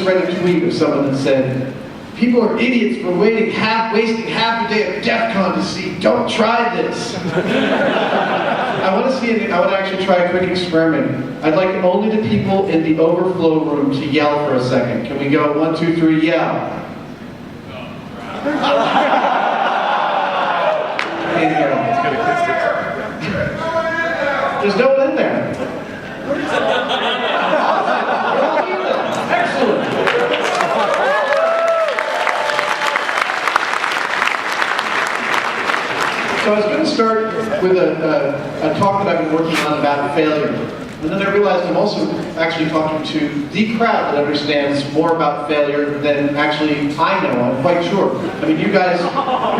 read a tweet of someone that said, "People are idiots for wasting half a day at Defcon to see. Don't try this." I want to actually try a quick experiment. I'd like only the people in the overflow room to yell for a second. Can we go 1, 2, 3, yell? There's no one in there. Excellent. So I was going to start with a talk that I've been working on about failure. And then I realized I'm also actually talking to the crowd that understands more about failure than actually I know, I'm quite sure. I mean, you guys,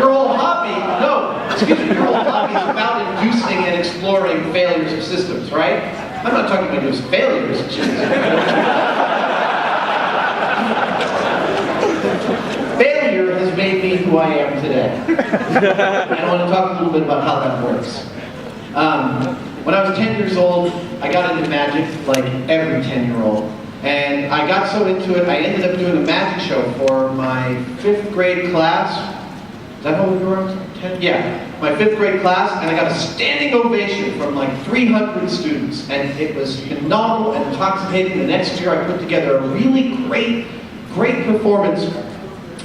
your whole hobby, your whole hobby is about inducing and exploring failures of systems, right? I'm not talking about just failures. Failure has made me who I am today. And I want to talk a little bit about how that works. When I was 10 years old, I got into magic like every 10-year-old. And I got so into it, I ended up doing a magic show for my 5th grade class. Is that how we were? 10? Yeah, my 5th grade class, and I got a standing ovation from like 300 students. And it was phenomenal and intoxicating. The next year I put together a really great performance.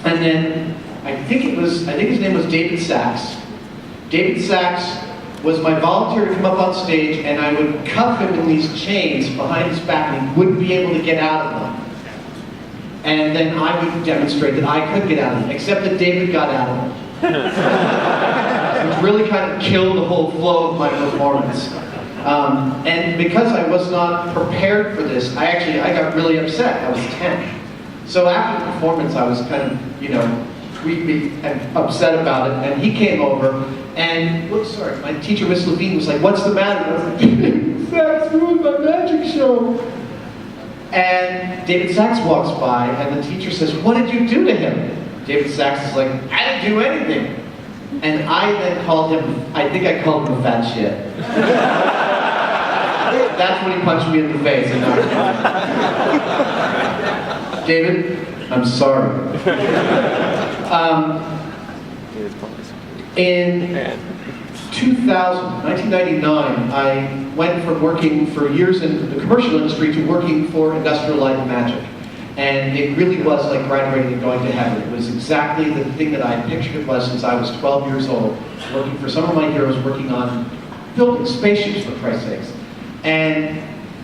And then I think his name was David Sachs. David Sachs was my volunteer to come up on stage, and I would cuff him in these chains behind his back, and he wouldn't be able to get out of them. And then I would demonstrate that I could get out of them, except that David got out of them. Which really kind of killed the whole flow of my performance. And because I was not prepared for this, I got really upset. I was 10. So after the performance, I was kind of, creepy and upset about it, and he came over, and, my teacher, Miss Levine, was like, "What's the matter?" And I was like, "David Sachs ruined my magic show." And David Sachs walks by, and the teacher says, "What did you do to him?" David Sachs is like, "I didn't do anything." And I then I think I called him a fat shit. That's when he punched me in the face. And David, I'm sorry. In 1999, I went from working for years in the commercial industry to working for Industrial Light and Magic. And it really was like graduating and going to heaven. It was exactly the thing that I pictured it was since I was 12 years old, working for some of my heroes, working on building spaceships, for Christ's sakes. And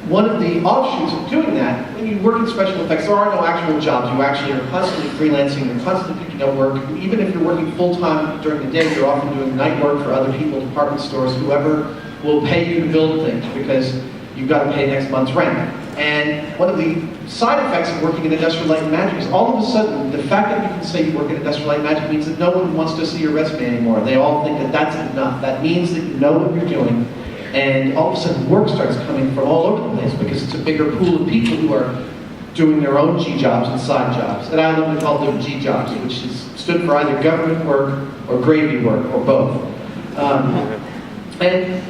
one of the offshoots of doing that, when you work in special effects, there are no actual jobs. You actually are constantly freelancing, you're constantly picking up work. Even if you're working full-time during the day, you're often doing night work for other people, department stores, whoever will pay you to build things because you've got to pay next month's rent. And one of the side effects of working in Industrial Light and Magic is all of a sudden, the fact that you can say you work in Industrial Light and Magic means that no one wants to see your resume anymore. They all think that that's enough. That means that you know what you're doing. And all of a sudden work starts coming from all over the place because it's a bigger pool of people who are doing their own G jobs and side jobs. And I love to call them G jobs, which stood for either government work or gravy work or both. And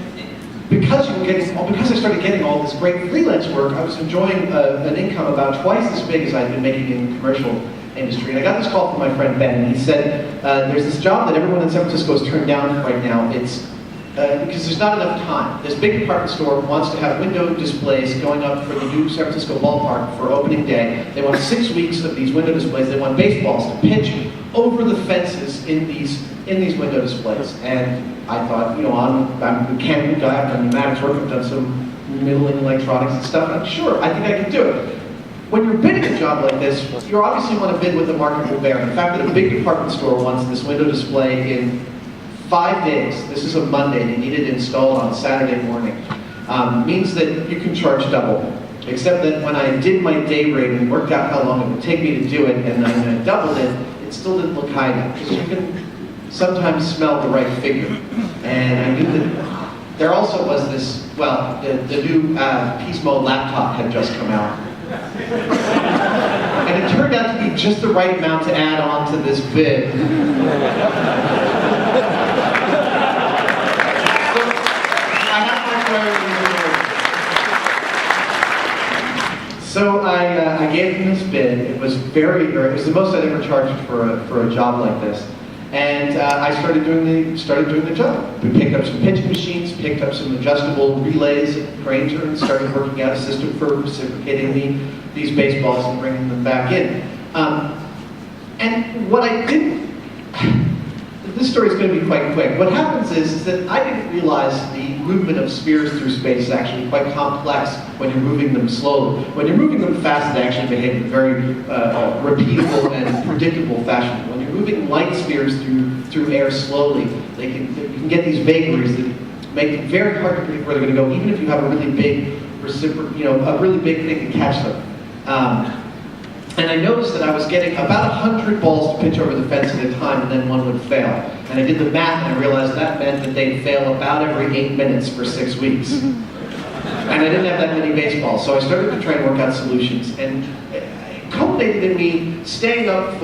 because I started getting all this great freelance work, I was enjoying an income about twice as big as I'd been making in the commercial industry. And I got this call from my friend Ben, and he said, there's this job that everyone in San Francisco is turned down right now. It's because there's not enough time. This big department store wants to have window displays going up for the new San Francisco ballpark for opening day. They want 6 weeks of these window displays. They want baseballs to pitch over the fences in these window displays. And I thought, I'm a mechanical guy, I've done pneumatics work, I've done some middling electronics and stuff, and I'm sure, I think I can do it. When you're bidding a job like this, you obviously want to bid what the market will bear. The fact that a big department store wants this window display in 5 days, this is a Monday, they need it installed on Saturday morning, means that you can charge double. Except that when I did my day rate and worked out how long it would take me to do it, and I doubled it, it still didn't look high enough. Because you can sometimes smell the right figure. And I knew that there also was this, the new Peace Mode laptop had just come out. And it turned out to be just the right amount to add on to this bid. So So I gave him this bid. It was it was the most I'd ever charged for a job like this. And I started doing the job. We picked up some pitching machines, picked up some adjustable relays at Granger, and started working out a system for reciprocating these baseballs and bringing them back in. And what I didn't, this story is going to be quite quick. What happens is that I didn't realize the movement of spheres through space is actually quite complex when you're moving them slowly. When you're moving them fast, they actually behave in a very repeatable and predictable fashion. When you're moving light spheres through air slowly, you can get these vagaries that make it very hard to predict where they're going to go, even if you have a really big a really big thing to catch them. And I noticed that I was getting about 100 balls to pitch over the fence at a time, and then one would fail. And I did the math, and I realized that meant that they'd fail about every 8 minutes for 6 weeks. And I didn't have that many baseballs, so I started to try and work out solutions. And it culminated in me staying up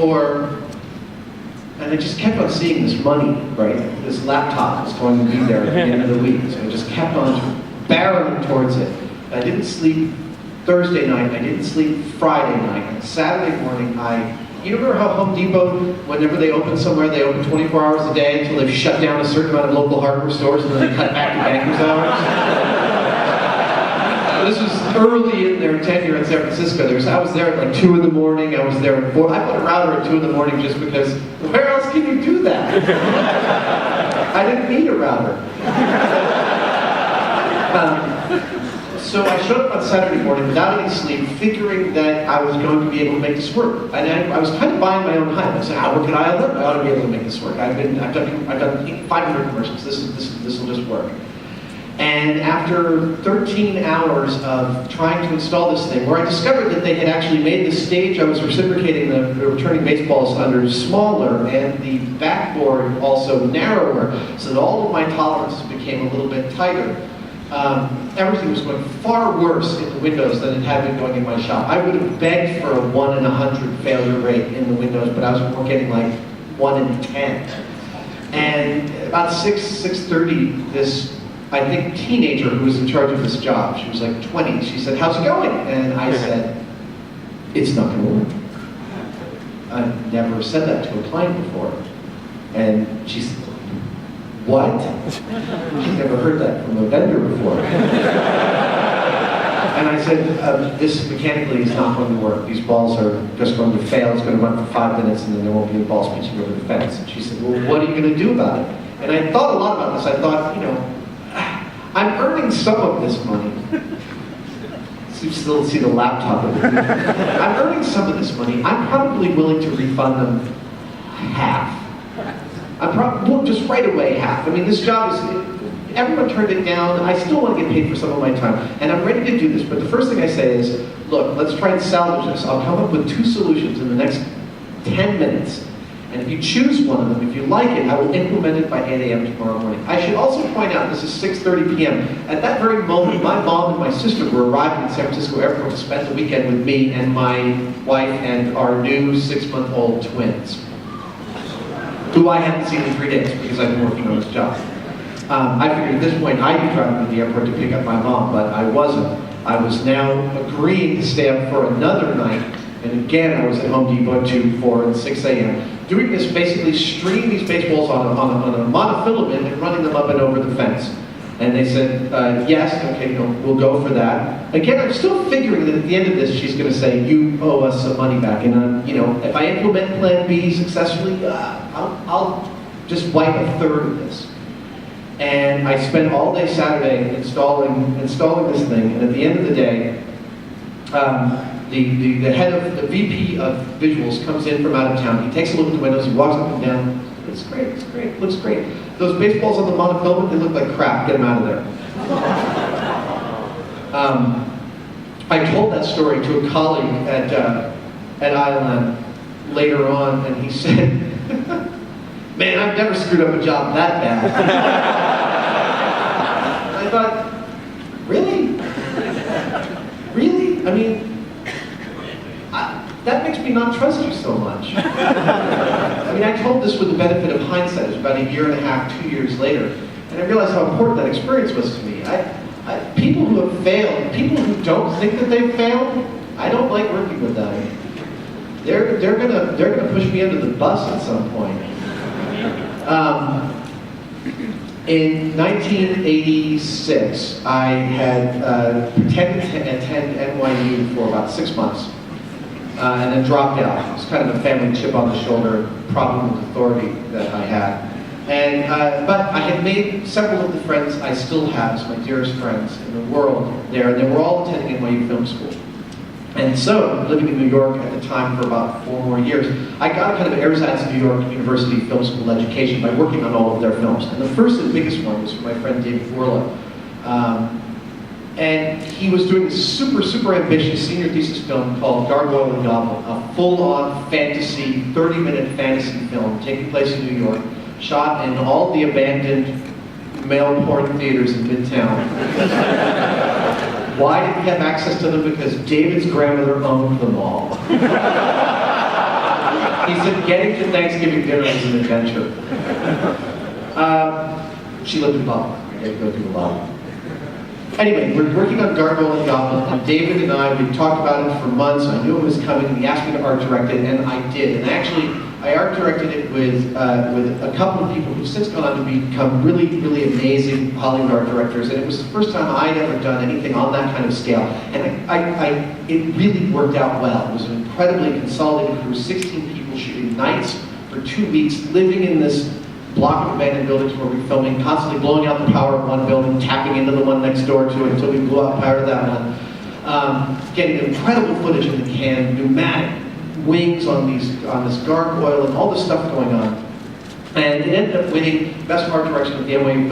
and I just kept on seeing this money, right? This laptop was going to be there at the end of the week, so I just kept on barreling towards it. I didn't sleep Thursday night, I didn't sleep Friday night, and Saturday morning you remember how Home Depot, whenever they open somewhere, they open 24 hours a day until they've shut down a certain amount of local hardware stores and then they cut back to banker's hours? This was early in their tenure in San Francisco. I was there at like 2 in the morning, I was there at 4. I put a router at 2 in the morning just because, where else can you do that? I didn't need a router. So I showed up on Saturday morning without any sleep, figuring that I was going to be able to make this work. And I was kind of buying my own hype. I said, how can I learn? I ought to be able to make this work. I've done 500 commercials. This will just work. And after 13 hours of trying to install this thing, where I discovered that they had actually made the stage I was reciprocating the returning baseballs under smaller, and the backboard also narrower, so that all of my tolerances became a little bit tighter. Everything was going far worse in the windows than it had been going in my shop. I would have begged for a 1 in 100 failure rate in the windows, but I was getting like 1 in 10. And about 6:30, this, I think, teenager who was in charge of this job, she was like 20, she said, how's it going? And I said, it's not going to work. I've never said that to a client before. And she said, what? She's never heard that from a vendor before. And I said, this mechanically is not going to work. These balls are just going to fail. It's going to run for 5 minutes and then there won't be any balls pitching over the fence. And she said, well, what are you going to do about it? And I thought a lot about this. I thought, I'm earning some of this money. So you still see the laptop of it. I'm earning some of this money. I'm probably willing to refund them half. Well, just right away half. I mean, this job is, everyone turned it down. I still want to get paid for some of my time. And I'm ready to do this, but the first thing I say is, look, let's try and salvage this. I'll come up with 2 solutions in the next 10 minutes. And if you choose one of them, if you like it, I will implement it by 8 a.m. tomorrow morning. I should also point out, this is 6:30 p.m. At that very moment, my mom and my sister were arriving at San Francisco Airport to spend the weekend with me and my wife and our new 6-month-old twins, who I hadn't seen in 3 days because I've been working on this job. I figured at this point I'd be driving to the airport to pick up my mom, but I wasn't. I was now agreeing to stay up for another night, and again I was at Home Depot 2, 4, and 6 a.m. doing this, basically stringing these baseballs on a monofilament and running them up and over the fence. And they said, yes, okay, we'll go for that. Again, I'm still figuring that at the end of this, she's going to say, you owe us some money back. And, if I implement Plan B successfully, I'll just wipe a third of this. And I spent all day Saturday installing this thing. And at the end of the day, the head of the VP of visuals comes in from out of town. He takes a look at the windows. He walks up and down. It's great, looks great. Those baseballs on the monofilament, they look like crap. Get them out of there. I told that story to a colleague at ILM later on, and he said, man, I've never screwed up a job that bad. I thought, really? Really? I mean, that makes me not trust you so much. I mean, I told this with the benefit of hindsight. It was about 1.5 years, 2 years later, and I realized how important that experience was to me. People who have failed, people who don't think that they've failed, I don't like working with them. They're gonna push me under the bus at some point. In 1986, I had pretended to attend NYU for about 6 months, and then dropped out. It was kind of a family chip on the shoulder problem with authority that I had. And but I had made several of the friends I still have as my dearest friends in the world there, and they were all attending NYU Film School. And so, living in New York at the time for about 4 more years, I got kind of an Arizona New York University Film School education by working on all of their films. And the first and biggest one was from my friend David Warlow. And he was doing this super, super ambitious senior thesis film called Gargoyle and Goblin, a full-on fantasy, 30-minute fantasy film taking place in New York, shot in all the abandoned male porn theaters in Midtown. Why did we have access to them? Because David's grandmother owned them all. He said getting to Thanksgiving dinner was an adventure. She lived in Boston. I had to go through a lot. Anyway, we're working on Gargoyle and Goblin, and David and I, we talked about it for months. I knew it was coming, and he asked me to art direct it, and I did. And actually, I art directed it with a couple of people who've since gone on to become really, really amazing Hollywood art directors. And it was the first time I'd ever done anything on that kind of scale. And it really worked out well. It was an incredibly consolidated crew, 16 people shooting nights for 2 weeks, living in this block of abandoned buildings where we're filming, constantly blowing out the power of one building, tapping into the one next door to it until we blew out power to that one. Getting incredible footage in the can, pneumatic wings on this gargoyle and all this stuff going on. And it ended up winning Best Art Direction at the NYU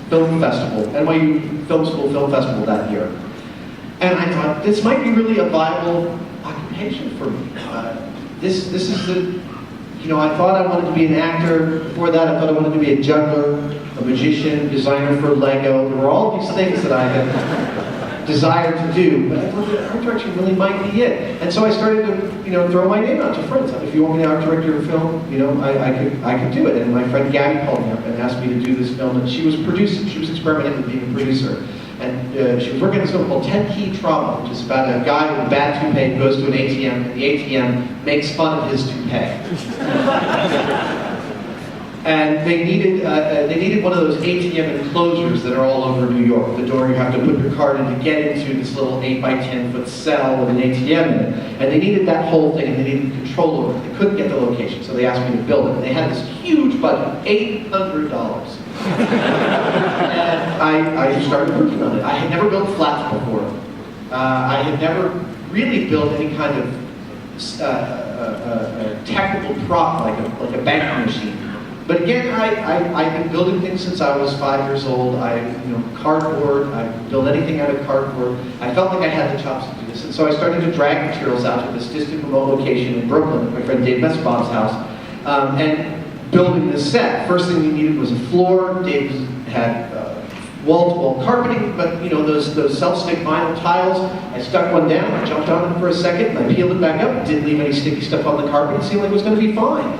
Film Festival, NYU Film School Film Festival that year. And I thought, this might be really a viable occupation for me. This is the, I thought I wanted to be an actor. Before that, I thought I wanted to be a juggler, a magician, designer for Lego. There were all these things that I had desired to do, but I thought that art direction really might be it. And so I started to, throw my name out to friends. If you want me to art direct your film, I could do it. And my friend Gabby called me up and asked me to do this film, and she was producing. She was experimenting with being a producer. And she was working on this film called 10 Key Trauma, which is about a guy with a bad toupee who goes to an ATM, and the ATM makes fun of his toupee. And they needed one of those ATM enclosures that are all over New York. The door you have to put your card in to get into this little 8 by 10 foot cell with an ATM in it. And they needed that whole thing, and they needed control over it. They couldn't get the location, so they asked me to build it. And they had this huge budget, $800. And I started working on it. I had never built flats before. I had never really built any kind of technical prop like a bank machine. But again, I've been building things since I was 5 years old. Cardboard, I built anything out of cardboard. I felt like I had the chops to do this. And so I started to drag materials out to this distant remote location in Brooklyn at my friend Dave Messbaum's house, and building this set. First thing we needed was a floor. Dave had wall-to-wall carpeting, but those self-stick vinyl tiles. I stuck one down, I jumped on it for a second, and I peeled it back up. Didn't leave any sticky stuff on the carpet. It seemed like it was going to be fine.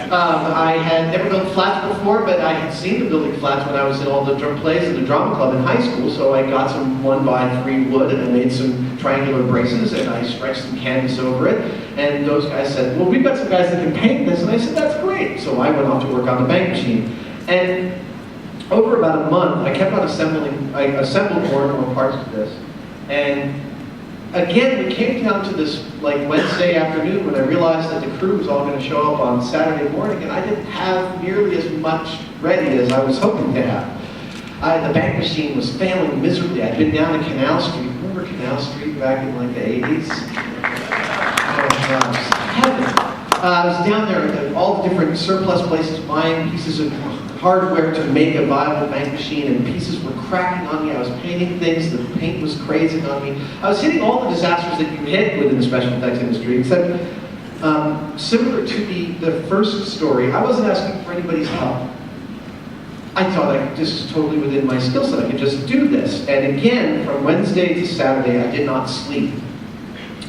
I had never built flats before, but I had seen the building flats when I was in all the plays in the drama club in high school, so I got some 1x3 wood, and I made some triangular braces, and I stretched some canvas over it, and those guys said, well, we've got some guys that can paint this, and I said, that's great. So I went off to work on the bank machine, and over about a month, I kept on assembling, I assembled more and more parts of this, and again, we came down to this Wednesday afternoon when I realized that the crew was all going to show up on Saturday morning, and I didn't have nearly as much ready as I was hoping to have. The bank machine was failing miserably. I'd been down to Canal Street. Remember Canal Street back in the 80s? I was down there at all the different surplus places buying pieces of hardware to make a viable bank machine, and pieces were cracking on me. I was painting things, the paint was crazing on me. I was hitting all the disasters that you hit within the special effects industry, except similar to the first story, I wasn't asking for anybody's help. I thought this was totally within my skill set. I could just do this. And again, from Wednesday to Saturday, I did not sleep.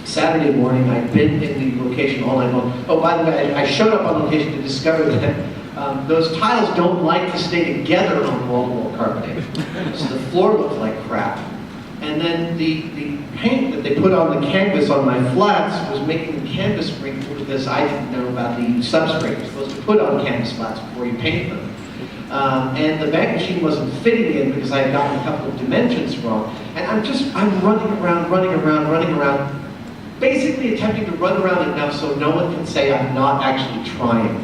Saturday morning, I'd been in the location all night long. Oh, by the way, I showed up on location to discover that those tiles don't like to stay together on wall-to-wall carpeting. So the floor looked like crap. And then the paint that they put on the canvas on my flats was making the canvas wrinkle with this. I didn't know about the substrate you're supposed to put on canvas flats before you paint them. And the bag machine wasn't fitting in because I had gotten a couple of dimensions wrong. And I'm running around, basically attempting to run around enough so no one can say I'm not actually trying.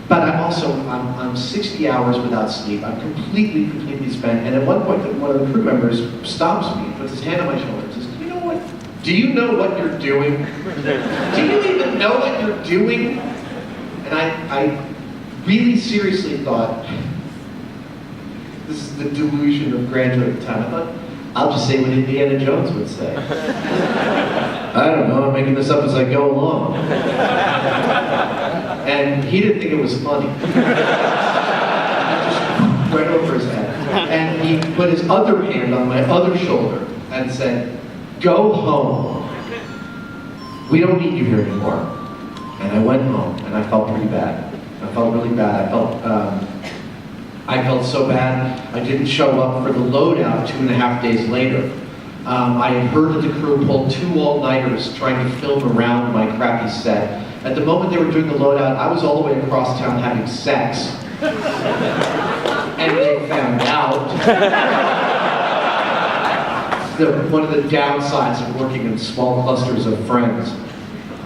But I'm 60 hours without sleep. I'm completely spent. And at one point, one of the crew members stops me, puts his hand on my shoulder and says, "You know what? Do you know what you're doing? Do you even know what you're doing?" And I really seriously thought, this is the delusion of grandeur at the time. I thought, I'll just say what Indiana Jones would say. I don't know, I'm making this up as I go along. And he didn't think it was funny. Just right over his head. And he put his other hand on my other shoulder and said, "Go home. We don't need you here anymore." And I went home, and I felt pretty bad. I felt really bad. I felt so bad, I didn't show up for the loadout 2.5 days later. I had heard that the crew pulled 2 all-nighters trying to film around my crappy set. At the moment they were doing the loadout, I was all the way across town having sex. And they found out. One of the downsides of working in small clusters of friends.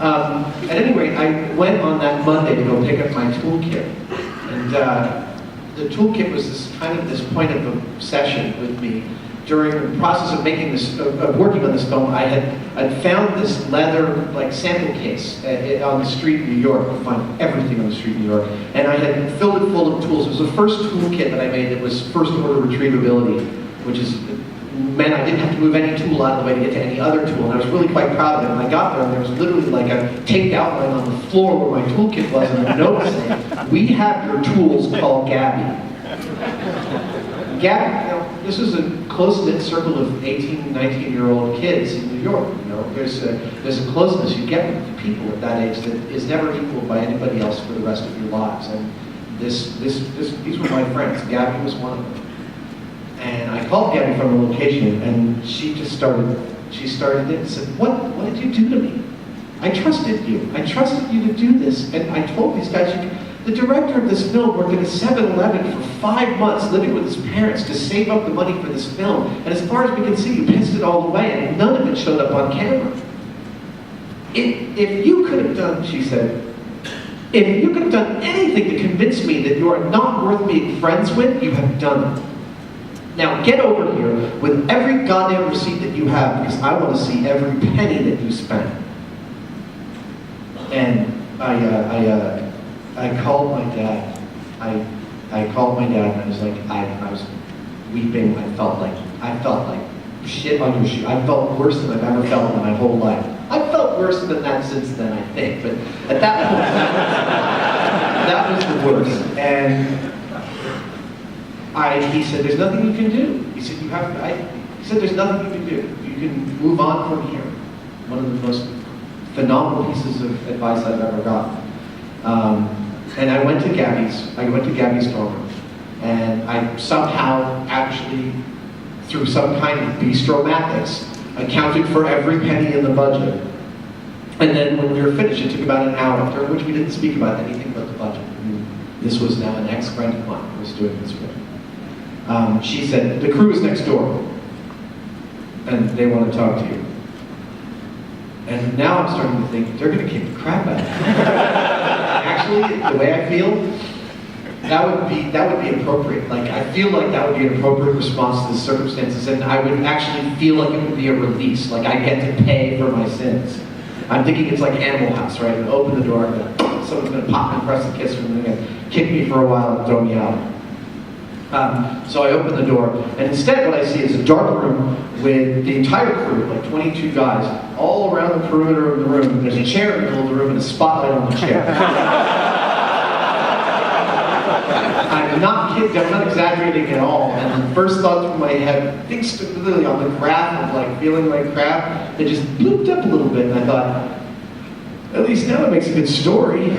At any rate, I went on that Monday to go pick up my toolkit. And the toolkit was this point of obsession with me. During the process of making this, working on this film, I'd found this leather sample case on the street in New York. You find everything on the street in New York, and I had filled it full of tools. It was the first toolkit that I made that was first order retrievability, which meant I didn't have to move any tool out of the way to get to any other tool, and I was really quite proud of it. And I got there, and there was literally a taped outline on the floor where my toolkit was, and a note saying, "We have your tools, call Gabby." Gabby, this is a close-knit circle of 18, 19-year-old kids in New York. There's a closeness you get with people at that age that is never equaled by anybody else for the rest of your lives. And these were my friends. Gabby was one of them. And I called Gabby from the location, and she started it and said, what did you do to me? I trusted you. I trusted you to do this. And I told these guys, the director of this film worked at a 7-Eleven for 5 months living with his parents to save up the money for this film. And as far as we can see, you pissed it all away, and none of it showed up on camera. If you could have done, she said, if you could have done anything to convince me that you are not worth being friends with, you have done it. Now get over here with every goddamn receipt that you have, because I want to see every penny that you spent. And I called my dad. I called my dad, and I was weeping. I felt like shit on your shoe. I felt worse than I've ever felt in my whole life. I've felt worse than that since then, I think. But at that point, that was the worst. And he said, "There's nothing you can do." He said, he said, "There's nothing you can do. You can move on from here." One of the most phenomenal pieces of advice I've ever gotten. And I went to Gabby's dorm room, and I somehow actually, through some kind of bistro-matics, accounted for every penny in the budget. And then when we were finished, it took about an hour, during which we didn't speak about anything but the budget. This was now an ex-friend of mine who was doing this with me. She said, "The crew is next door, and they want to talk to you." And now I'm starting to think, they're going to kick the crap out of me. Actually, the way I feel, that would be appropriate. I feel like that would be an appropriate response to the circumstances, and I would actually feel like it would be a release, like I get to pay for my sins. I'm thinking it's like Animal House, right? I open the door, and someone's going to pop and press the kiss, and they're going to kick me for a while and throw me out. So I open the door, and instead what I see is a dark room with the entire crew, 22 guys, all around the perimeter of the room. There's a chair in the middle of the room and a spotlight on the chair. I'm not kidding, I'm not exaggerating at all. And the first thought through my head, things literally on the graph of feeling like crap, it just blooped up a little bit, and I thought, at least now it makes a good story.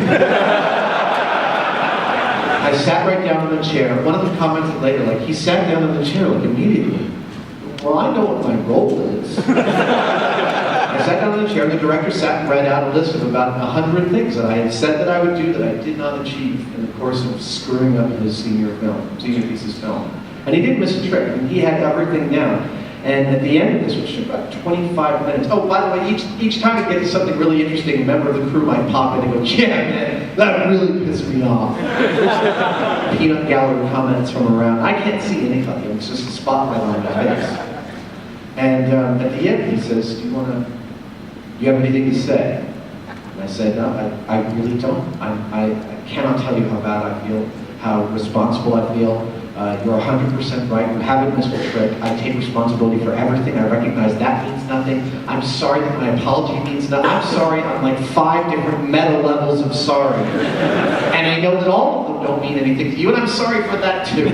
I sat right down in the chair. One of them commented later, like, he sat down in the chair, like, immediately. Well, I know what my role is. I sat down in the chair, and the director sat and read out a list of about 100 things that I had said that I would do that I did not achieve in the course of screwing up his senior thesis film. And he didn't miss a trick. I mean, he had everything down. And at the end of this, which took about 25 minutes, oh, by the way, each time it gets to something really interesting, a member of the crew might pop in and go, yeah, man, that really pissed me off. Peanut gallery comments from around. I can't see anybody. It's just a spotlight on my face. And at the end, he says, do you have anything to say? And I said, no, I really don't. I cannot tell you how bad I feel, how responsible I feel. You're 100% right. You haven't missed a trick. I take responsibility for everything. I recognize that means nothing. I'm sorry that my apology means nothing. I'm sorry on like 5 different meta levels of sorry. And I know that all of them don't mean anything to you, and I'm sorry for that too.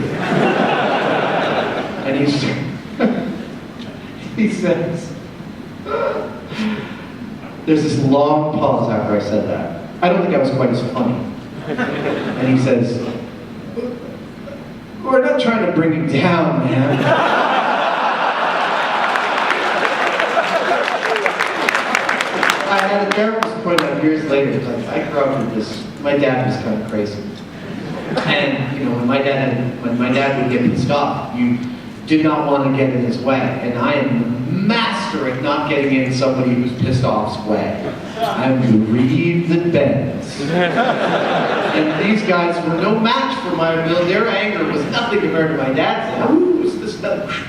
And he says, there's this long pause after I said that. I don't think I was quite as funny. And he says, we're not trying to bring you down, man. I had a therapist point out years later, like, I grew up with this, my dad was kind of crazy. And, you know, when my dad would get pissed off, you did not want to get in his way. And I am the master at not getting in somebody who's pissed off's way. I'm the reed that bends. And these guys were no match for my ability. Their anger was nothing compared to my dad's. Ooh, this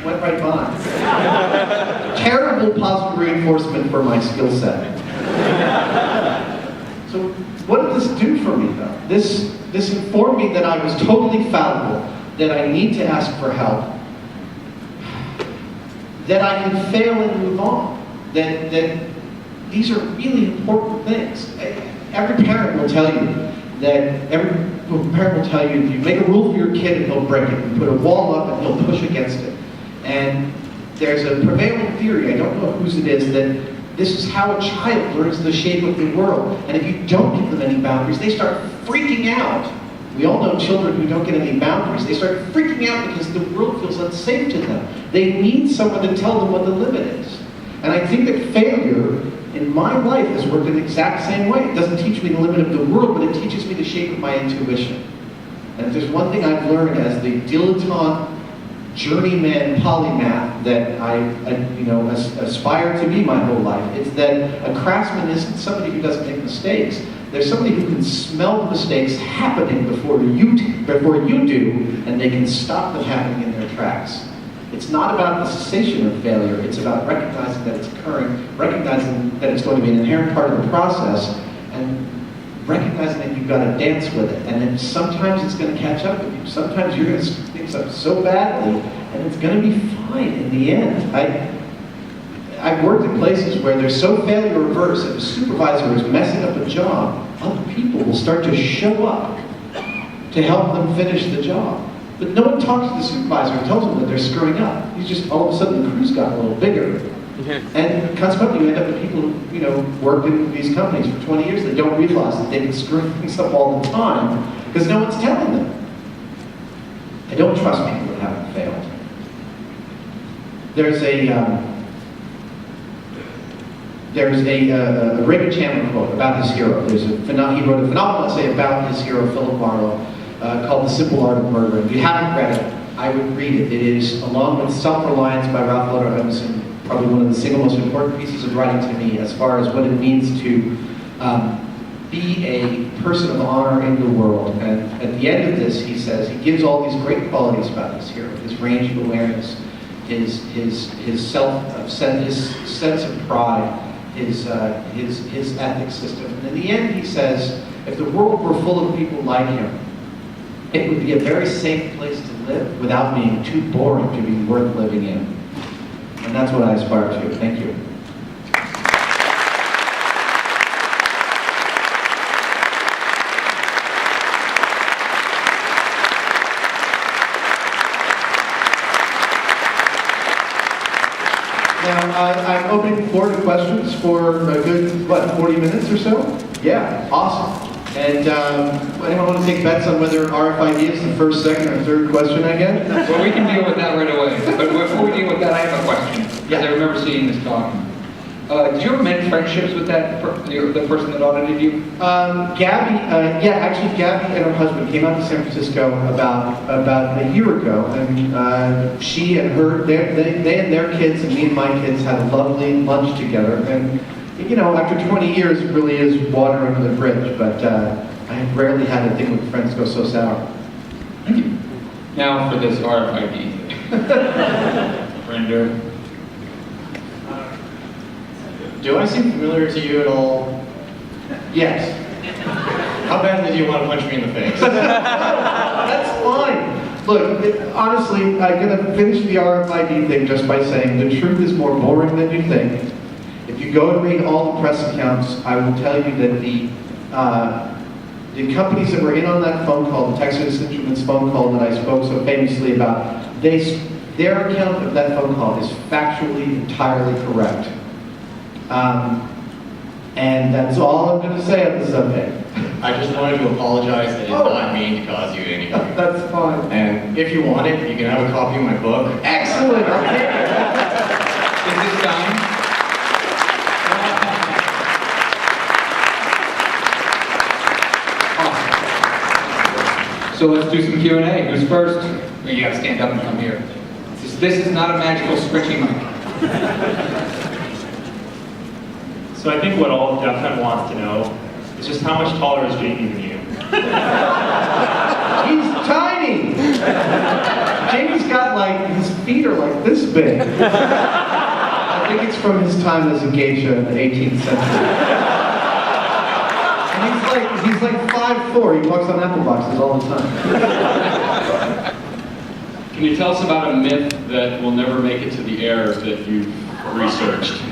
went right by. Terrible positive reinforcement for my skill set. So what did this do for me, though? This informed me that I was totally fallible, that I need to ask for help, that I can fail and move on, that these are really important things. Every parent will tell you that, if you make a rule for your kid and he'll break it, you put a wall up and he'll push against it. And there's a prevailing theory, I don't know whose it is, that this is how a child learns the shape of the world. And if you don't give them any boundaries, they start freaking out. We all know children who don't get any boundaries. They start freaking out because the world feels unsafe to them. They need someone to tell them what the limit is. And I think that failure in my life has worked in the exact same way. It doesn't teach me the limit of the world, but it teaches me the shape of my intuition. And if there's one thing I've learned as the dilettante, journeyman polymath that I aspire to be my whole life, it's that a craftsman isn't somebody who doesn't make mistakes. There's somebody who can smell the mistakes happening before you do, and they can stop them happening in their tracks. It's not about the cessation of failure, it's about recognizing that it's occurring, recognizing that it's going to be an inherent part of the process, and recognizing that you've got to dance with it. And then sometimes it's going to catch up with you. Sometimes you're going to screw things up so badly, and it's going to be fine in the end. I've worked in places where they're so failure averse, if a supervisor is messing up a job, other people will start to show up to help them finish the job. But no one talks to the supervisor and tells them that they're screwing up. He's just, all of a sudden, the crew's got a little bigger. And consequently, you end up with people who, work in these companies for 20 years that don't realize that they've been screwing things up all the time because no one's telling them. I don't trust people that haven't failed. There's a Raymond Chandler quote about his hero. He wrote a phenomenal essay about his hero, Philip Marlowe, called The Simple Art of Murder. If you haven't read it, I would read it. It is, along with Self-Reliance by Ralph Waldo Emerson, probably one of the single most important pieces of writing to me as far as what it means to be a person of honor in the world. And at the end of this, he says, he gives all these great qualities about his hero, his range of awareness, his sense of pride, his ethics system. And in the end, he says, if the world were full of people like him, it would be a very safe place to live without being too boring to be worth living in. And that's what I aspire to. Thank you. Now, I'm opening the floor to questions for a good, 40 minutes or so? Yeah, awesome. And anyone want to take bets on whether RFID is the first, second, or third question I get? Well, we can deal with that right away. But before we deal with that, I have a question. Because I remember seeing this talk. Did you ever make friendships with that the person that audited you? Gabby, actually Gabby and her husband came out to San Francisco about a year ago, and she and her, they and their kids and me and my kids had a lovely lunch together. And you know, after 20 years, it really is water under the bridge. But I have rarely had a thing with friends go so sour. Thank you. Now for this RFID thing. Render. Do I seem familiar to you at all? Yes. How badly do you want to punch me in the face? That's fine. Look, honestly, I'm going to finish the RFID thing just by saying the truth is more boring than you think. If you go and read all the press accounts, I will tell you that the companies that were in on that phone call, the Texas Instruments phone call that I spoke so famously about, their account of that phone call is factually entirely correct. And that's all I'm going to say on the subject. I just wanted to apologize. I did not mean to cause you any harm. That's fine. And if you want it, you can have a copy of my book. Excellent. Okay. Is this signed? Awesome. So let's do some Q&A. Who's first? Well, you gotta stand up and come here. This is not a magical stretchy mic. So I think what all of Defcon wants to know is just how much taller is Jamie than you? He's tiny! Jamie's got his feet are like this big. I think it's from his time as a geisha in the 18th century. And he's like 5'4", he walks on apple boxes all the time. Can you tell us about a myth that will never make it to the air that you've researched?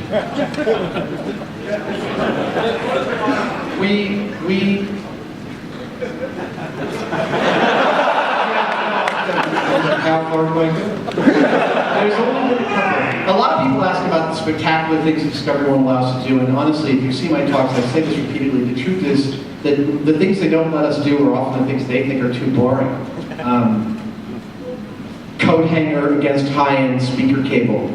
How far do I go? There's only been a couple. A lot of people ask about the spectacular things that Discovery won't allow us to do, and honestly, if you see my talks, I say this repeatedly, the truth is that the things they don't let us do are often the things they think are too boring. Coat hanger against high-end speaker cable.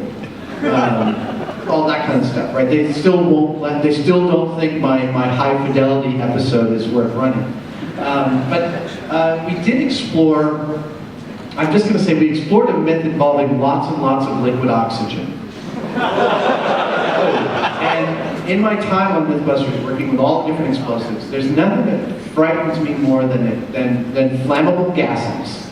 All that kind of stuff, right? They still don't think my high fidelity episode is worth running. But we did explore, I'm just going to say we explored a myth involving lots and lots of liquid oxygen. And in my time on Mythbusters, working with all different explosives, there's nothing that frightens me more than flammable gases.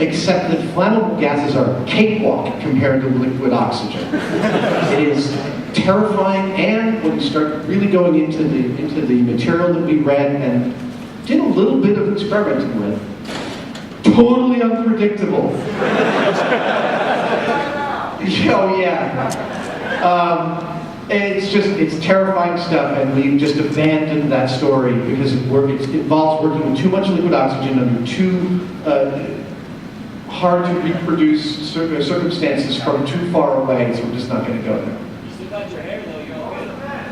Except that flammable gases are a cakewalk compared to liquid oxygen. It is terrifying, and when you start really going into the material that we read and did a little bit of experimenting with, totally unpredictable. Oh yeah. It's terrifying stuff, and we've just abandoned that story because it involves working with too much liquid oxygen under too hard to reproduce circumstances from too far away, so we're just not going to go there. You still got your hair though, you're okay.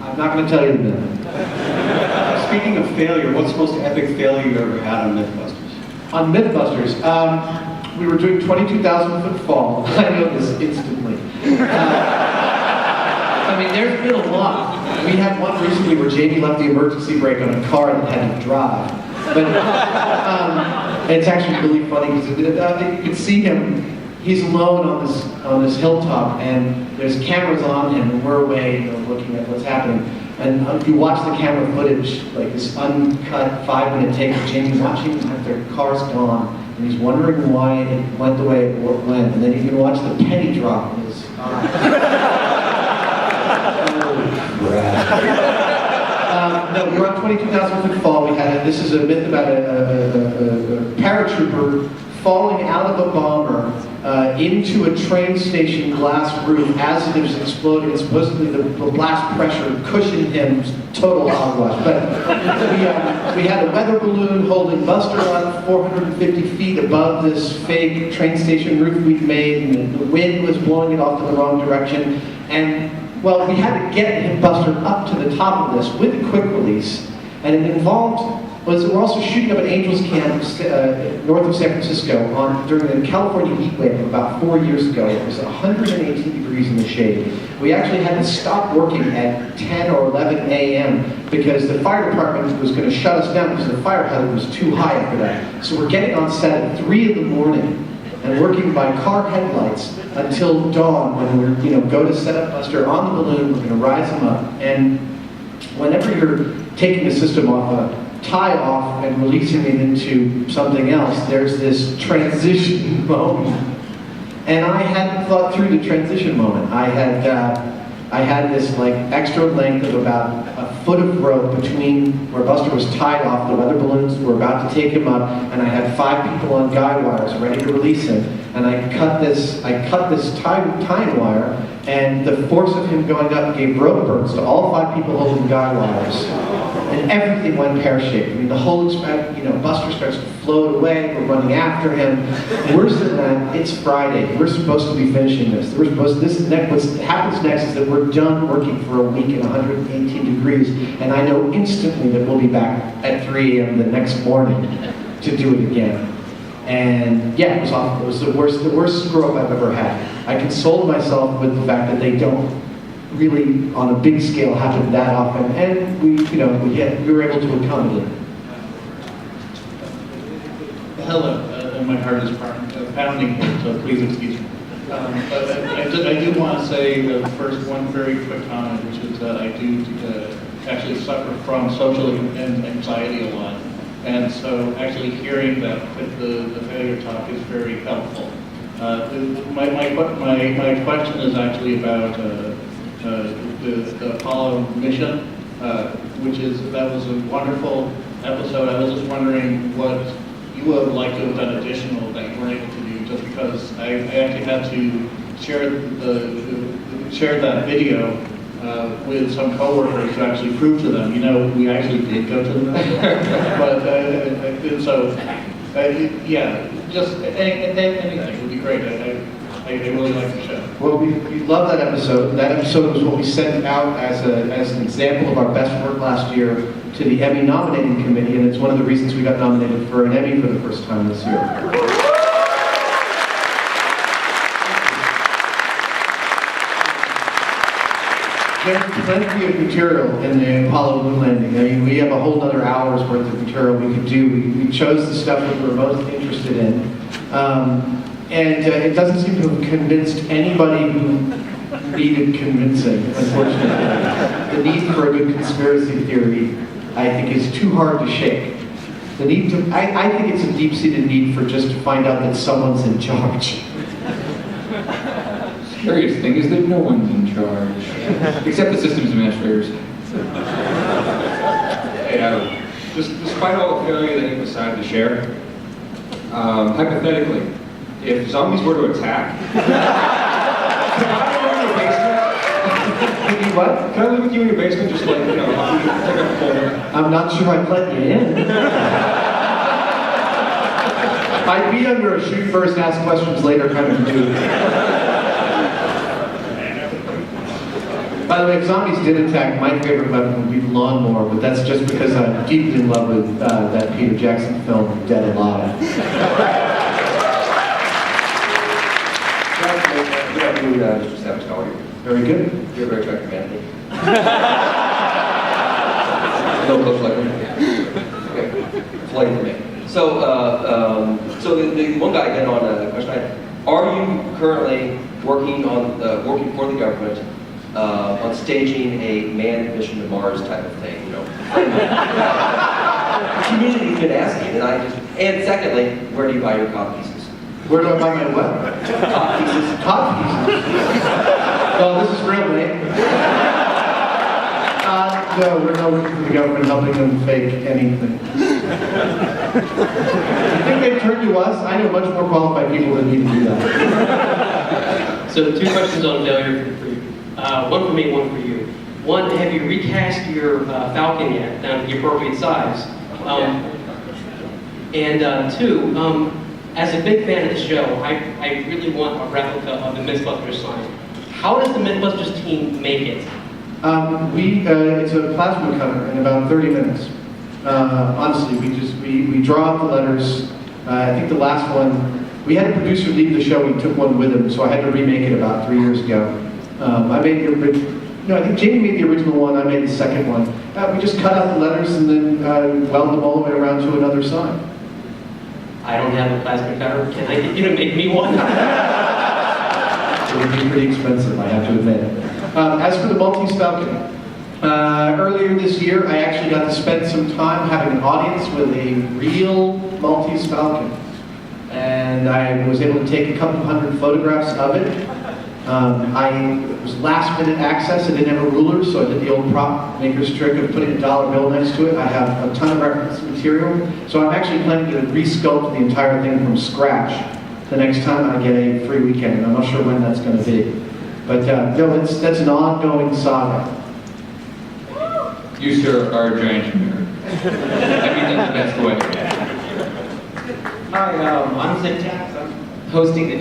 I'm not going to tell you that. Speaking of failure, what's the most epic failure you ever had on Mythbusters? On Mythbusters, we were doing 22,000-foot fall. I know this instantly. I mean, there's been a lot. We had one recently where Jamie left the emergency brake on a car that had to drive. But it's actually really funny because you can see him. He's alone on this hilltop, and there's cameras on him, and we're away, looking at what's happening. And you watch the camera footage, like this uncut 5-minute take of Jamie watching as their car's gone, and he's wondering why it went the way it went. And then you can watch the penny drop in his eye. No, we were on 22,000-foot fall. This is a myth about a paratrooper falling out of a bomber into a train station glass roof as it was exploding. And supposedly the blast pressure cushioned him total hogwash. But we had a weather balloon holding Buster up 450 feet above this fake train station roof we'd made, and the wind was blowing it off in the wrong direction. And well, we had to get Buster up to the top of this with a quick release. And it involved, we're also shooting up at Angels Camp north of San Francisco during the California heat wave about 4 years ago. It was 118 degrees in the shade. We actually had to stop working at 10 or 11 a.m. because the fire department was going to shut us down because the fire hazard was too high after that. So we're getting on set at 3 in the morning and working by car headlights until dawn when we're, go to set up Buster on the balloon, we're going to rise him up. And whenever you're taking the system off tie off and releasing it into something else, there's this transition moment. And I hadn't thought through the transition moment. I had this like extra length of about a foot of rope between where Buster was tied off, the weather balloons were about to take him up, and I had 5 people on guy wires ready to release him. And I cut this tying wire, and the force of him going up gave rope burns to all 5 people holding guy wires. And everything went pear-shaped. I mean, the whole Buster starts to float away. We're running after him. Worse than that, it's Friday. We're supposed to be finishing this. What happens next is that we're done working for a week in 118 degrees, and I know instantly that we'll be back at 3 a.m. the next morning to do it again. And yeah, it was awful. It was the worst screw-up I've ever had. I consoled myself with the fact that they don't really, on a big scale, happen that often, and we were able to accommodate it. Hello, my heart is pounding here, so please excuse me. But I do want to say first one very quick comment, which is that I do actually suffer from social anxiety a lot, and so actually hearing that the failure talk is very helpful. My question is actually about the Apollo mission, that was a wonderful episode. I was just wondering what you would like to have done additional that you weren't able to do, just because I actually had to share that video with some coworkers to actually prove to them, we actually did go to the mission. Yeah, just anything would be great. I really like the show. Well, we love that episode. That episode was what we sent out as an example of our best work last year to the Emmy nominating committee, and it's one of the reasons we got nominated for an Emmy for the first time this year. There's plenty of material in the Apollo moon landing. I mean, we have a whole other hour's worth of material we could do. We chose the stuff that we're most interested in. And it doesn't seem to have convinced anybody who needed convincing, unfortunately. The need for a good conspiracy theory, I think, is too hard to shake. I think it's a deep-seated need for just to find out that someone's in charge. The curious thing is that no one's in charge, except the systems administrators. Despite all the failure that he decided to share, hypothetically, if zombies were to attack, can I live in your basement? What? Can I live with you in your basement, just like, take a folder? I'm not sure I'd let you in. I'd be under a shoot first, ask questions later kind of dude. By the way, if zombies did attack, my favorite weapon would be the lawnmower, but that's just because I'm deeply in love with that Peter Jackson film, Dead Alive. Mr. Savage, how are you? Very good. You're a very attractive man. No close like me. Okay, flight for me. So the one guy again on the question I had, are you currently working for the government on staging a manned mission to Mars type of thing? The community's been asking, and secondly, where do you buy your cod pieces? Where do I buy my what? Cod pieces. Cod pieces? Oh, this is real, mate. No, we're not working for the government helping them fake anything. You think they've turned to us? I know much more qualified people that need to do that. So 2 questions on failure for you. One for me, one for you. One, have you recast your Falcon yet down to the appropriate size? And 2, as a big fan of the show, I really want a replica of the Mythbusters sign. How does the Mythbusters team make it? It's a plasma cutter in about 30 minutes. Honestly, we draw up the letters. I think the last one, we had a producer leave the show. He took one with him, so I had to remake it about 3 years ago. I made the original. No, I think Jamie made the original one. I made the second one. We just cut out the letters and then weld them all the way around to another sign. I don't have a plastic cutter. Can I get you to make me one? It would be pretty expensive, I have to admit. As for the Maltese Falcon, earlier this year, I actually got to spend some time having an audience with a real Maltese Falcon. And I was able to take a couple hundred photographs of it. It was last minute access. I didn't have a ruler, so I did the old prop maker's trick of putting a dollar bill next to it. I have a ton of reference material, so I'm actually planning to re-sculpt the entire thing from scratch the next time I get a free weekend. I'm not sure when that's going to be. But no, that's an ongoing saga. You, sir, are a giant nerd. Everything's the best way. Hi, I'm Syntax. I'm hosting the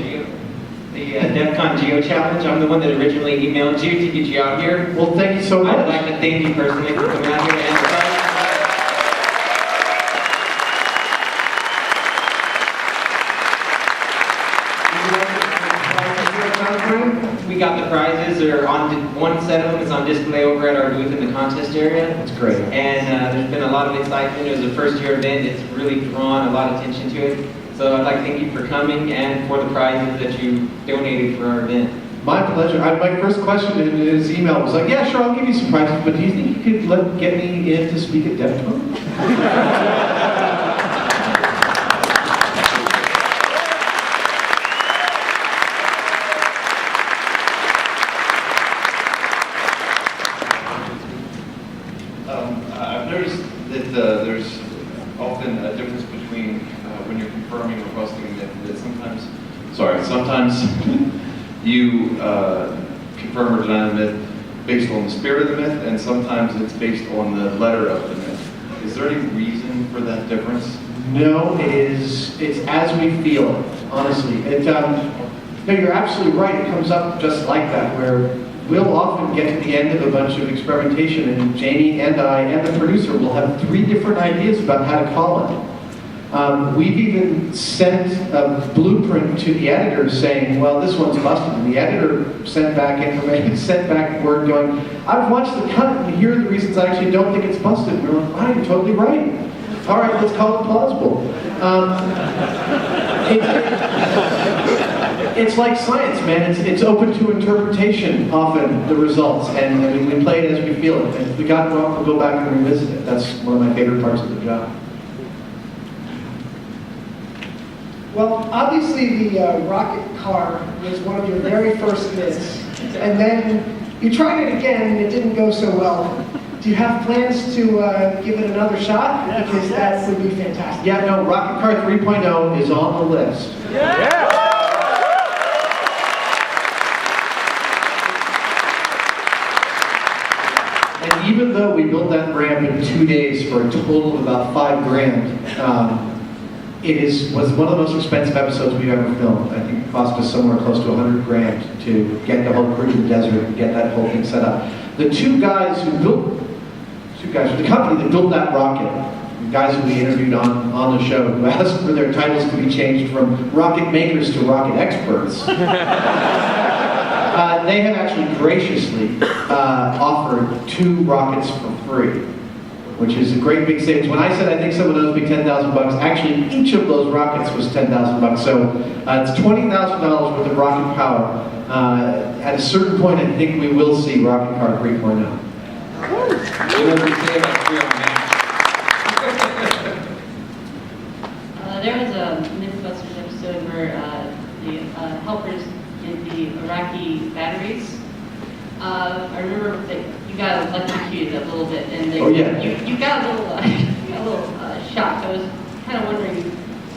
Defcon Geo Challenge. I'm the one that originally emailed you to get you out here. Well, thank you so much. I'd like to thank you personally for coming out here and we got the prizes. They're on one set of them is on display over at our booth in the contest area. That's great. And there's been a lot of excitement. It was a first-year event. It's really drawn a lot of attention to it. So I'd like to thank you for coming and for the prizes that you donated for our event. My pleasure. My first question in his email was like, yeah, sure, I'll give you some prizes, but do you think you could get me in to speak at Defcon? I've noticed that there's often a difference between when you're confirming or busting a myth, that sometimes you confirm or deny the myth based on the spirit of the myth, and sometimes it's based on the letter of the myth. Is there any reason for that difference? No, it's as we feel it, honestly. No, you're absolutely right. It comes up just like that, where we'll often get to the end of a bunch of experimentation, and Jamie and I and the producer will have 3 different ideas about how to call it. We've even sent a blueprint to the editor saying, well, this one's busted. And the editor sent back information, sent back word going, I've watched the cut, and here are the reasons I actually don't think it's busted. We're like, wow, you're totally right. All right, let's call it plausible. It's like science, man. It's open to interpretation, often, the results. And I mean, we play it as we feel it. And if we got it wrong, we'll go back and revisit it. That's one of my favorite parts of the job. Well, obviously the rocket car was one of your very first myths. And then you tried it again and it didn't go so well. Do you have plans to give it another shot? Because that would be fantastic. Yeah, no, Rocket Car 3.0 is on the list. And even though we built that ramp in 2 days for a total of about $5,000, was one of the most expensive episodes we've ever filmed. I think it cost us somewhere close to $100,000 to get the whole crew to the desert and get that whole thing set up. The two guys from the company that built that rocket, the guys who we interviewed on the show, who asked for their titles to be changed from rocket makers to rocket experts, they have actually graciously offered 2 rockets for free, which is a great big savings. When I said I think some of those would be $10,000, actually each of those rockets was $10,000. So it's $20,000 worth of rocket power. At a certain point, I think we will see Rocket Car 3.0. There was a Mythbusters episode where the helpers did the Iraqi batteries. I remember that you got electrocuted a little bit, and you got a little shocked. I was kind of wondering,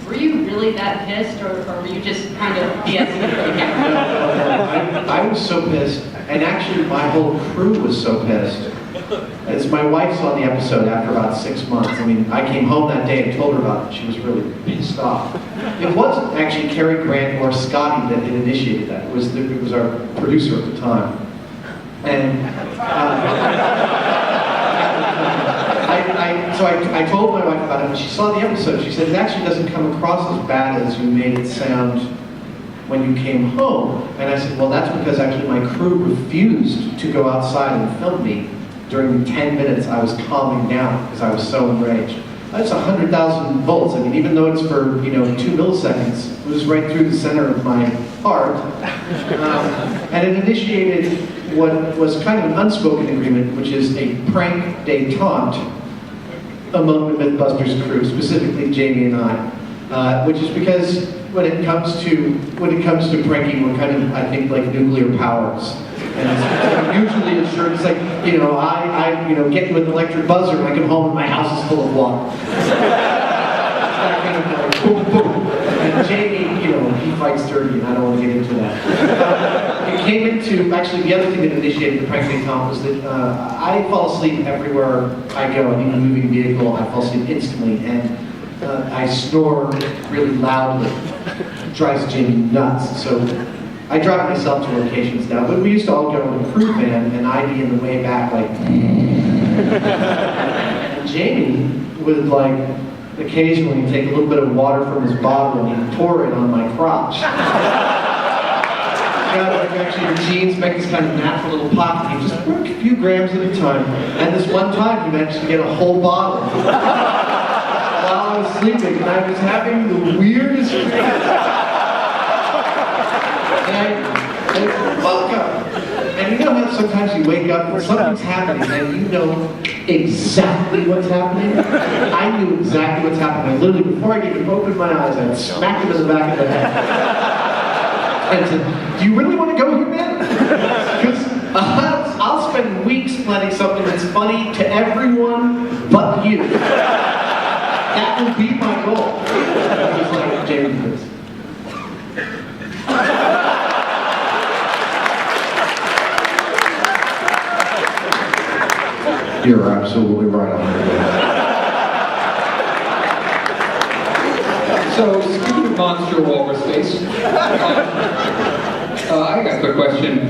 were you really that pissed, or were you just kind of BSing it for the camera? I was so pissed, and actually my whole crew was so pissed. As my wife saw the episode after about 6 months. I mean, I came home that day and told her about it. She was really pissed off. It wasn't actually Cary Grant or Scotty that had initiated that. It was our producer at the time. And so I I told my wife about it, and she saw the episode. She said, it actually doesn't come across as bad as you made it sound when you came home. And I said, well, that's because actually my crew refused to go outside and film me during the 10 minutes I was calming down because I was so enraged. That's 100,000 volts. I mean, even though it's for, 2 milliseconds, it was right through the center of my heart. And it initiated what was kind of an unspoken agreement, which is a prank detente among the Mythbusters crew, specifically Jamie and I, which is because when it comes to pranking, we're kind of, I think, like nuclear powers. And it's usually assured, it's like, I get you with an electric buzzer and I come home and my house is full of water. That kind of like, boom, boom. And Jamie, he fights dirty and I don't want to get into that. It came into, actually the other thing that initiated the prank detente was that I fall asleep everywhere I go. In a moving vehicle, I fall asleep instantly. And I snore really loudly. It drives Jamie nuts. So I drive myself to locations now, but we used to all go in a crew van, and I'd be in the way back like, and Jamie would like occasionally take a little bit of water from his bottle and he'd pour it on my crotch. Actually, your jeans make this kind of natural little pocket. You just work a few grams at a time. And this one time, he managed to get a whole bottle while I was sleeping, and I was having the weirdest dream. And I woke up, and you know how sometimes you wake up and something's happening, and you know exactly what's happening? I knew exactly what's happening. I literally, before I even opened my eyes, I smacked him in the back of the head. And said, do you really want to go here, man? Because I'll spend weeks planning something that's funny to everyone but you. That will be my goal. Just like Jamie Chris. You're absolutely right on that. So, speaking of monster walrus face, I got a quick question.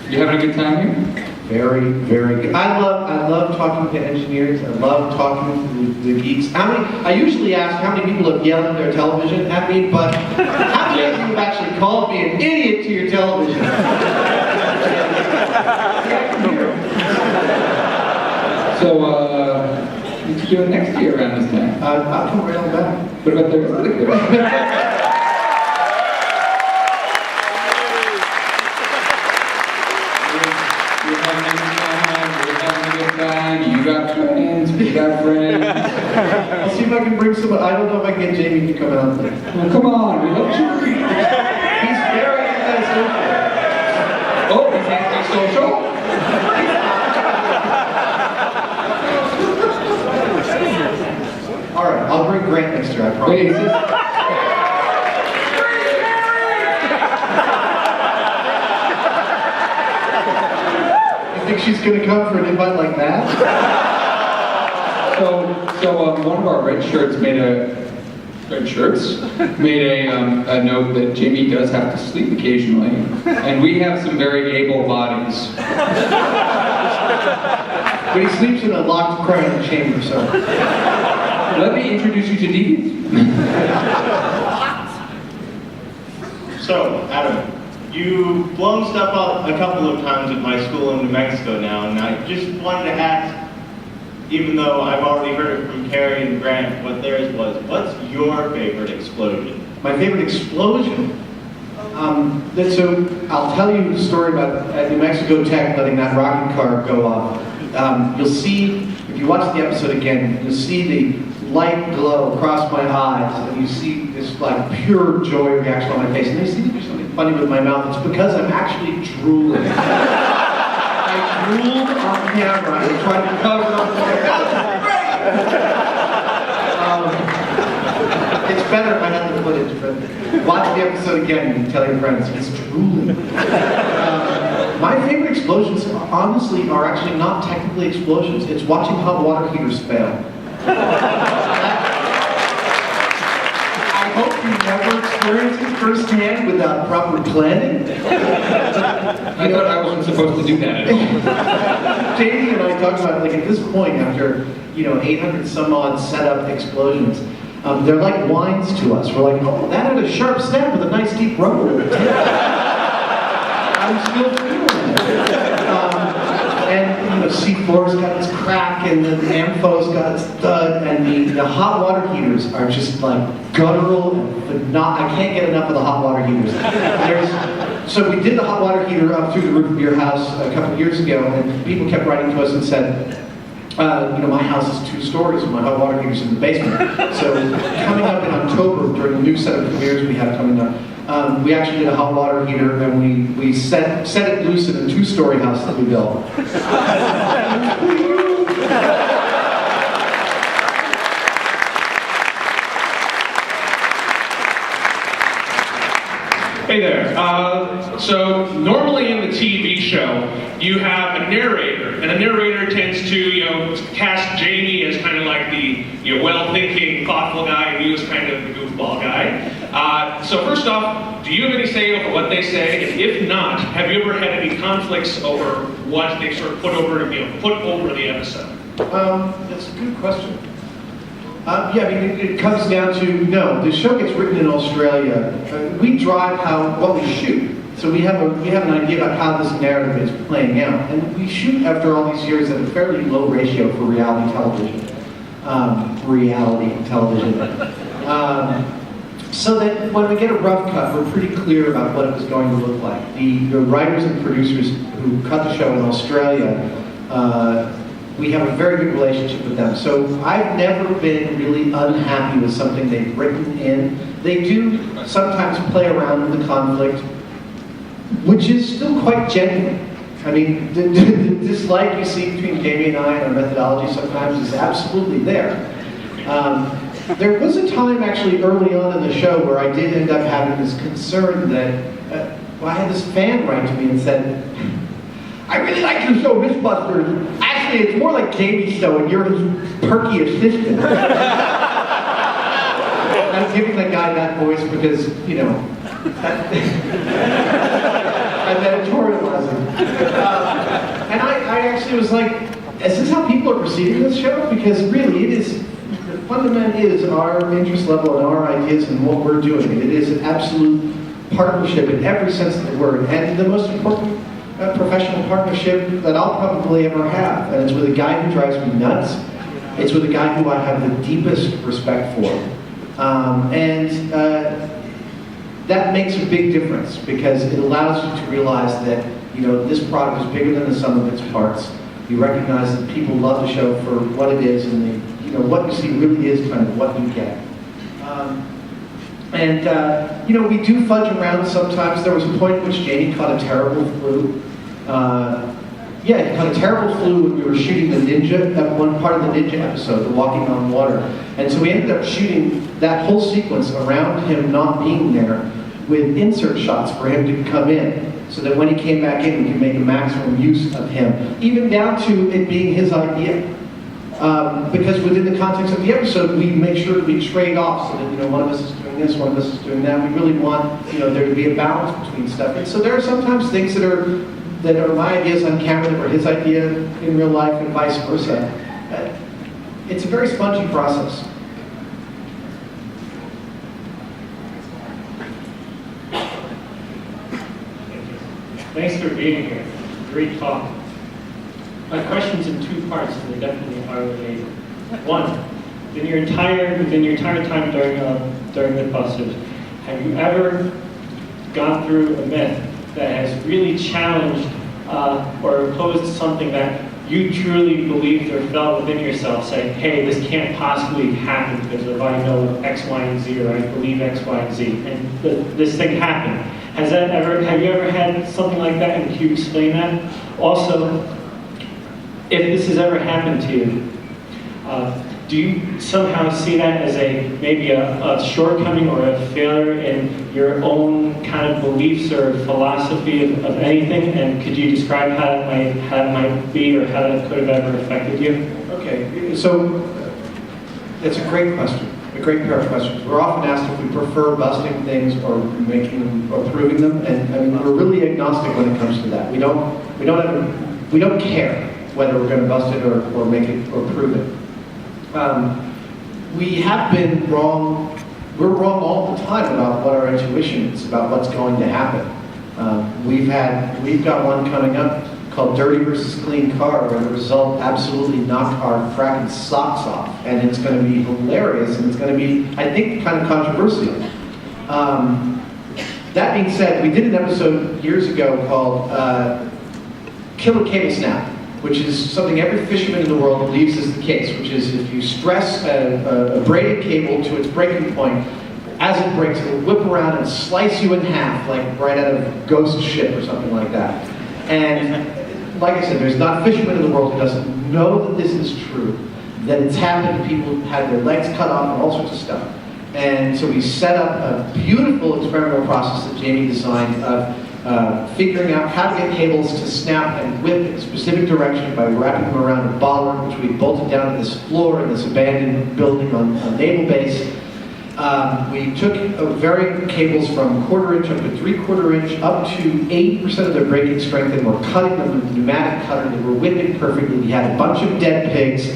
You having a good time here? Very, very good. I love talking to engineers. I love talking to the geeks. I usually ask how many people have yelled at their television at me, but how many of you have actually called me an idiot to your television? So, what you doing next year around this time? I'll come right on back. What about the rest of the crew? You got friends, we got friends. I'll see if I can bring some. I don't know if I can get Jamie to come out. Well, come on, we love you. He's very antisocial. Oh, he's antisocial? All right, I'll bring Grant next year, I promise. Wait, is this? You think she's going to come for an invite like that? So one of our red shirts made a note that Jamie does have to sleep occasionally, and we have some very able bodies. But he sleeps in a locked crying chamber, so. Let me introduce you to Deacon. So, Adam, you've blown stuff up a couple of times at my school in New Mexico now, and I just wanted to ask, even though I've already heard it from Carrie and Grant what theirs was, what's your favorite explosion? My favorite explosion? So I'll tell you the story about at New Mexico Tech letting that rocket car go off. You'll see, if you watch the episode again, you'll see the light glow across my eyes, and you see this like pure joy reaction on my face. And you see there's something funny with my mouth. It's because I'm actually drooling. I drooled on camera. I tried to cover it up. It's better if I have the footage, but watch the episode again and tell your friends. It's drooling. My favorite explosions, honestly, are actually not technically explosions. It's watching hot water heaters fail. I hope you never experience it firsthand without proper planning. I thought I wasn't supposed to do that at all. Jamie and I talked about, like, at this point, after, 800 some odd setup explosions, they're like wines to us. We're like, oh, that had a sharp snap with a nice deep rumble. I'm still feeling it. And C4's got its crack, and the Ampho's got its thud, and the hot water heaters are just like guttural, and I can't get enough of the hot water heaters. So we did the hot water heater up through the roof of your house a couple of years ago, and people kept writing to us and said, my house is 2 stories and my hot water heater's in the basement. So coming up in October, during the new set of premieres we have coming up, we actually did a hot water heater, and we set it loose in a 2-story house that we built. Hey there. So normally in the TV show, you have a narrator, and a narrator tends to, cast Jamie as kind of like the well-thinking, thoughtful guy, and you as kind of the goofball guy. So first off, do you have any say over what they say? And if not, have you ever had any conflicts over what they sort of put over the episode? That's a good question. It comes down to, no, the show gets written in Australia. We drive what we shoot. So we have an idea about how this narrative is playing out. And we shoot, after all these years, at a fairly low ratio for reality television. So that when we get a rough cut, we're pretty clear about what it was going to look like. The writers and producers who cut the show in Australia, we have a very good relationship with them. So I've never been really unhappy with something they've written in. They do sometimes play around with the conflict, which is still quite genuine. I mean, the dislike you see between Jamie and I and our methodology sometimes is absolutely there. There was a time actually early on in the show where I did end up having this concern that, I had this fan write to me and said, I really like your show, Mythbusters. Actually, it's more like Jamie's show, and you're his perky assistant. I'm giving the guy that voice because, I'm editorializing. And I actually was like, is this how people are perceiving this show? Because really, the fundament is our interest level and our ideas and what we're doing. It is an absolute partnership in every sense of the word, and the most important professional partnership that I'll probably ever have. And it's with a guy who drives me nuts. It's with a guy who I have the deepest respect for. That makes a big difference because it allows you to realize that, this product is bigger than the sum of its parts. You recognize that people love the show for what it is, and what you see really is kind of what you get. We do fudge around sometimes. There was a point at which Jamie caught a terrible flu. He caught a terrible flu when we were shooting the Ninja, that one part of the Ninja episode, the Walking on Water. And so we ended up shooting that whole sequence around him not being there with insert shots for him to come in, so that when he came back in, we could make a maximum use of him, even down to it being his idea. Because within the context of the episode, we make sure that we trade off so that one of us is doing this, one of us is doing that. We really want there to be a balance between stuff. And so there are sometimes things that are my ideas on camera that were his idea in real life, and vice versa. It's a very spongy process. Thanks for being here. Great talk. My question's in 2 parts, and they definitely are related. One, within your entire time during Mythbusters, have you ever gone through a myth that has really challenged or opposed something that you truly believed or felt within yourself, saying, hey, this can't possibly happen because of I know X, Y, and Z, or I believe X, Y, and Z, and this thing happened. Have you ever had something like that, and can you explain that? Also, if this has ever happened to you, do you somehow see that as maybe a shortcoming or a failure in your own kind of beliefs or philosophy of anything? And could you describe how that might be, or how that could have ever affected you? Okay, so it's a great question. A great pair of questions. We're often asked if we prefer busting things or making them or proving them, and we're really agnostic when it comes to that. We don't care. whether we're going to bust it or make it or prove it. We have been wrong. We're wrong all the time about what our intuition is, about what's going to happen. We've got one coming up called Dirty versus Clean Car, where the result absolutely knocked our fracking socks off, and it's going to be hilarious, and it's going to be, I think, kind of controversial. That being said, we did an episode years ago called Killer Cable Snap, which is something every fisherman in the world believes is the case, which is if you stress a braided cable to its breaking point, as it breaks, it'll whip around and slice you in half, like right out of a Ghost ship or something like that. And like I said, there's not a fisherman in the world who doesn't know that this is true, that it's happened, people had their legs cut off and all sorts of stuff. And so we set up a beautiful experimental process that Jamie designed of figuring out how to get cables to snap and whip in a specific direction by wrapping them around a bollard, which we bolted down to this floor in this abandoned building on Naval Base. We took varying cables from 1/4 inch up to 3/4 inch up to 80% of their breaking strength, and we're cutting them with a pneumatic cutter. They were whipping perfectly. We had a bunch of dead pigs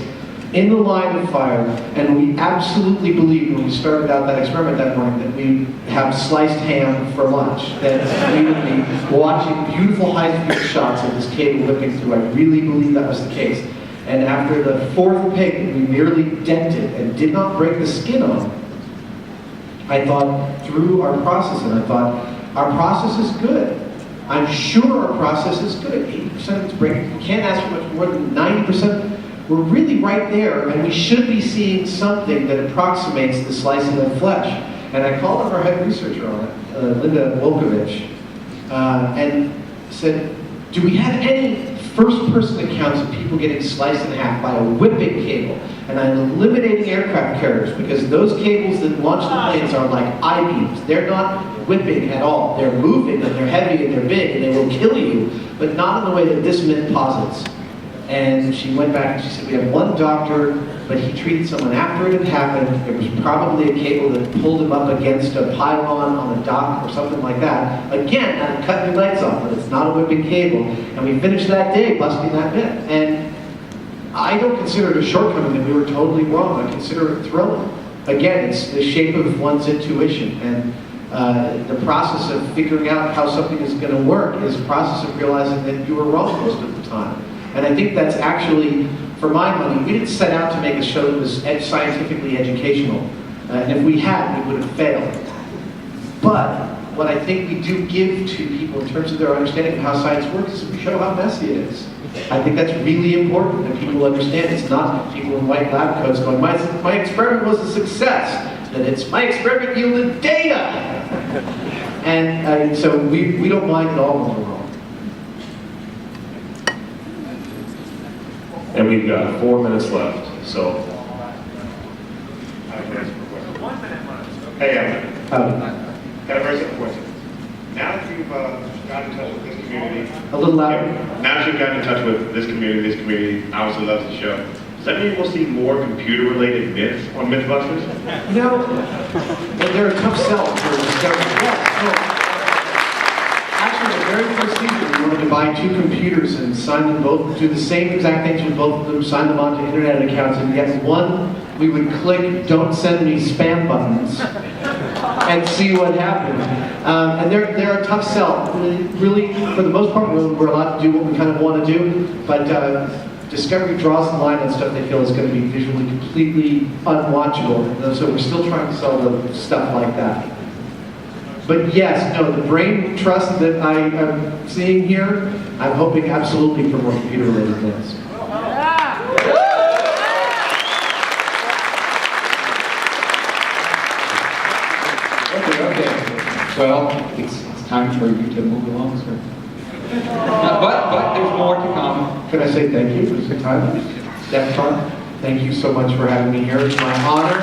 in the line of fire, and we absolutely believed when we started out that experiment that morning that we'd have sliced ham for lunch, that we would be watching beautiful high-speed shots of this cable whipping through. I really believe that was the case. And after the 4th pig we merely dented and did not break the skin on, I thought through our process, and I thought, our process is good. I'm sure our process is good. 80% of it's breaking. We can't ask for much more than 90%. We're really right there, and we should be seeing something that approximates the slicing of flesh. And I called up our head researcher on it, Linda Wolkovich, and said, do we have any first-person accounts of people getting sliced in half by a whipping cable? And I'm eliminating aircraft carriers, because those cables that launch the planes are like I-beams. They're not whipping at all. They're moving, and they're heavy, and they're big, and they will kill you, but not in the way that this myth posits. And she went back and she said, we have one doctor, but he treated someone after it had happened. It was probably a cable that pulled him up against a pylon on a dock or something like that. Again, that'd cut your legs off, but it's not a whipping cable. And we finished that day busting that myth. And I don't consider it a shortcoming that we were totally wrong. I consider it thrilling. Again, it's the shape of one's intuition. And the process of figuring out how something is going to work is a process of realizing that you were wrong most of the time. And I think that's actually, for my money, we didn't set out to make a show that was scientifically educational. And if we had, we would have failed. But what I think we do give to people in terms of their understanding of how science works is we show how messy it is. I think that's really important that people understand. It's not people in white lab coats going, my experiment was a success. That it's, my experiment yielded data. And so we don't mind at all when we're wrong. And we've got 4 minutes left, so. 1 minute left. Hey, got a very simple question. Now that you've gotten in touch with this community, a little louder. Now that you've gotten in touch with this community obviously loves the show. Does that mean we'll see more computer-related myths on Mythbusters? No, but they're a tough sell for discovery. Actually, the very first season, we wanted to buy 2 computers and sign them both, do the same exact things with both of them, sign them onto internet accounts, and yet one, we would click "Don't send me spam" buttons and see what happened. And they're a tough sell. Really, for the most part, we're allowed to do what we kind of want to do, but Discovery draws the line on stuff they feel is going to be visually completely unwatchable, and so we're still trying to sell the stuff like that. But yes, no, the brain trust that I am seeing here, I'm hoping absolutely for more computer-related myths. Okay. Well, it's time for you to move along, sir. But there's more to come. Can I say thank you for the time? Defcon, thank you so much for having me here. It's my honor.